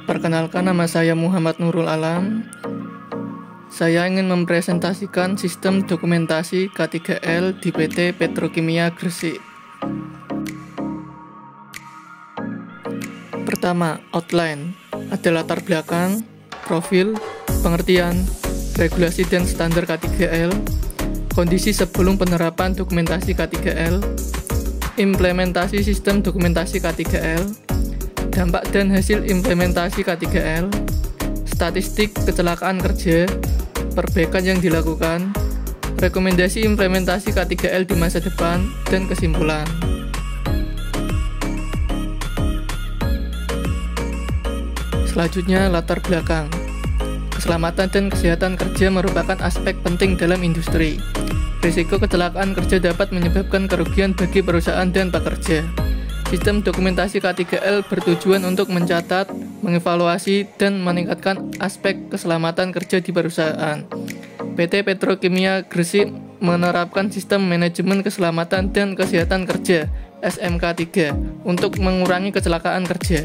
Perkenalkan, nama saya Muhammad Nurul Alam. Saya ingin mempresentasikan sistem dokumentasi K3L di PT Petrokimia Gresik. Pertama, outline. Ada latar belakang, profil, pengertian, regulasi dan standar K3L, kondisi sebelum penerapan dokumentasi K3L, implementasi sistem dokumentasi K3L, dampak dan hasil implementasi K3L, statistik kecelakaan kerja, perbaikan yang dilakukan, rekomendasi implementasi K3L di masa depan, dan kesimpulan. Selanjutnya, latar belakang. Keselamatan dan kesehatan kerja merupakan aspek penting dalam industri. Risiko kecelakaan kerja dapat menyebabkan kerugian bagi perusahaan dan pekerja. Sistem dokumentasi K3L bertujuan untuk mencatat, mengevaluasi, dan meningkatkan aspek keselamatan kerja di perusahaan. PT Petrokimia Gresik menerapkan sistem manajemen keselamatan dan kesehatan kerja (SMK3) untuk mengurangi kecelakaan kerja.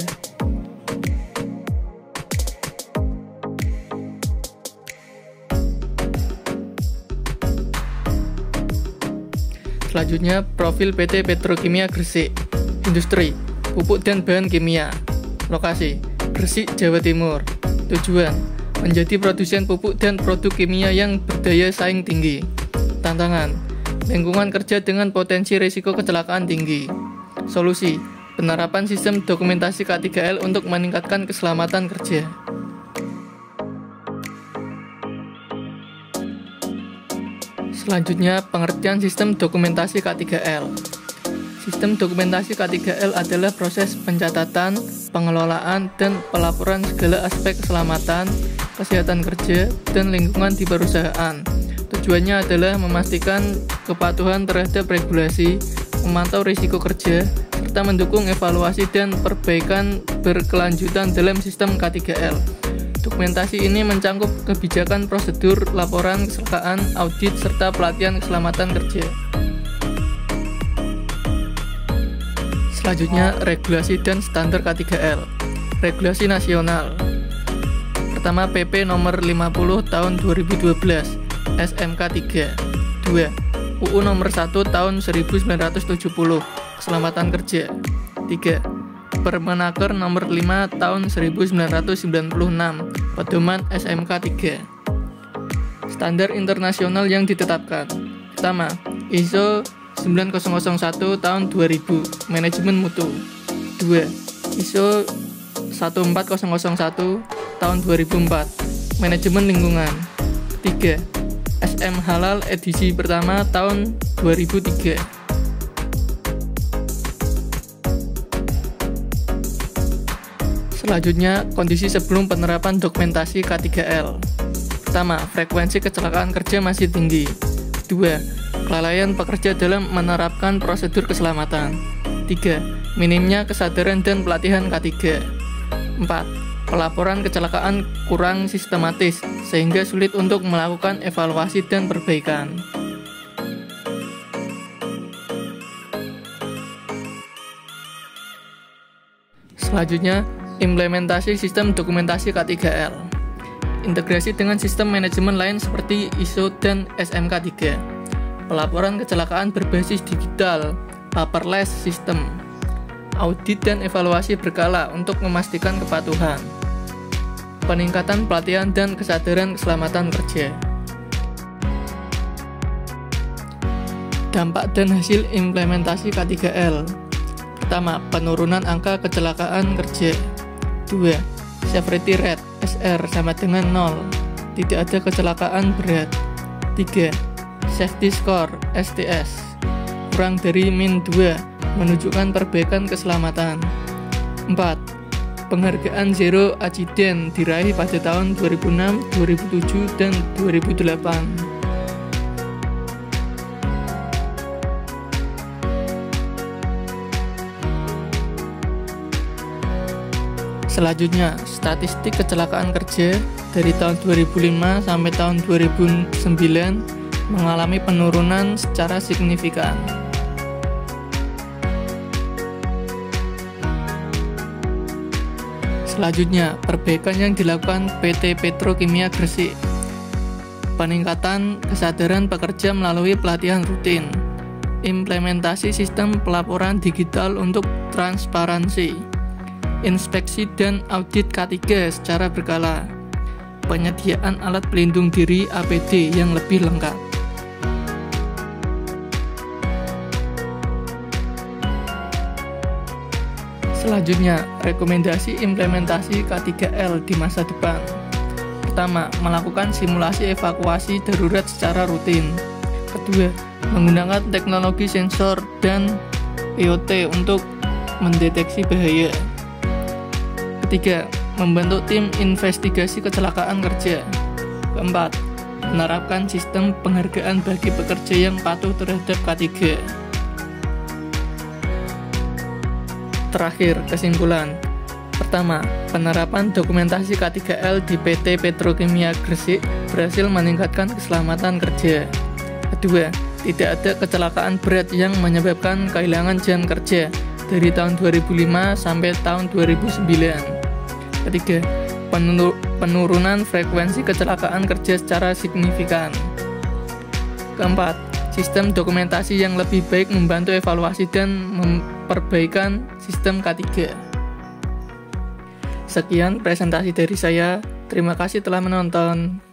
Selanjutnya, profil PT Petrokimia Gresik. Industri, pupuk dan bahan kimia. Lokasi, Gresik, Jawa Timur. Tujuan, menjadi produsen pupuk dan produk kimia yang berdaya saing tinggi. Tantangan, lingkungan kerja dengan potensi risiko kecelakaan tinggi. Solusi, penerapan sistem dokumentasi K3L untuk meningkatkan keselamatan kerja. Selanjutnya, pengertian sistem dokumentasi K3L. Sistem dokumentasi K3L adalah proses pencatatan, pengelolaan, dan pelaporan segala aspek keselamatan, kesehatan kerja, dan lingkungan di perusahaan. Tujuannya adalah memastikan kepatuhan terhadap regulasi, memantau risiko kerja, serta mendukung evaluasi dan perbaikan berkelanjutan dalam sistem K3L. Dokumentasi ini mencakup kebijakan prosedur, laporan kecelakaan, audit, serta pelatihan keselamatan kerja. Selanjutnya, regulasi dan standar K3L. Regulasi nasional. Pertama, PP nomor 50 tahun 2012, SMK3. 2. UU nomor 1 tahun 1970, keselamatan kerja. 3. Permenaker nomor 5 tahun 1996, pedoman SMK3. Standar internasional yang ditetapkan. Pertama, ISO 9001 tahun 2000, manajemen mutu. 2. ISO 14001 tahun 2004, manajemen lingkungan. 3. SM Halal edisi pertama tahun 2003. Selanjutnya, kondisi sebelum penerapan dokumentasi K3L. Pertama, frekuensi kecelakaan kerja masih tinggi. 2. Kelalaian pekerja dalam menerapkan prosedur keselamatan. 3. Minimnya kesadaran dan pelatihan K3. 4. Pelaporan kecelakaan kurang sistematis, sehingga sulit untuk melakukan evaluasi dan perbaikan. Selanjutnya, implementasi sistem dokumentasi K3L. Integrasi dengan sistem manajemen lain seperti ISO dan SMK3. Pelaporan kecelakaan berbasis digital, paperless system. Audit dan evaluasi berkala untuk memastikan kepatuhan. Peningkatan pelatihan dan kesadaran keselamatan kerja. Dampak dan hasil implementasi K3L. Pertama, penurunan angka kecelakaan kerja. 2. Severity rate (SR) sama dengan 0. Tidak ada kecelakaan berat. 3. Safety score (STS) kurang dari -2, menunjukkan perbaikan keselamatan. 4. Penghargaan Zero Accident diraih pada tahun 2006, 2007, dan 2008. Selanjutnya, statistik kecelakaan kerja dari tahun 2005 sampai tahun 2009 mengalami penurunan secara signifikan. Selanjutnya, perbaikan yang dilakukan PT Petrokimia Gresik. Peningkatan kesadaran pekerja melalui pelatihan rutin. Implementasi sistem pelaporan digital untuk transparansi. Inspeksi dan audit K3 secara berkala. Penyediaan alat pelindung diri APD yang lebih lengkap. Selanjutnya, rekomendasi implementasi K3L di masa depan. Pertama, melakukan simulasi evakuasi darurat secara rutin. Kedua, menggunakan teknologi sensor dan IoT untuk mendeteksi bahaya. Ketiga, membentuk tim investigasi kecelakaan kerja. Keempat, menerapkan sistem penghargaan bagi pekerja yang patuh terhadap K3. Terakhir, kesimpulan. Pertama, penerapan dokumentasi K3L di PT Petrokimia Gresik berhasil meningkatkan keselamatan kerja. Kedua, tidak ada kecelakaan berat yang menyebabkan kehilangan jam kerja dari tahun 2005 sampai tahun 2009. Ketiga, penurunan frekuensi kecelakaan kerja secara signifikan. Keempat, sistem dokumentasi yang lebih baik membantu evaluasi dan memperbaikan sistem K3. Sekian presentasi dari saya. Terima kasih telah menonton.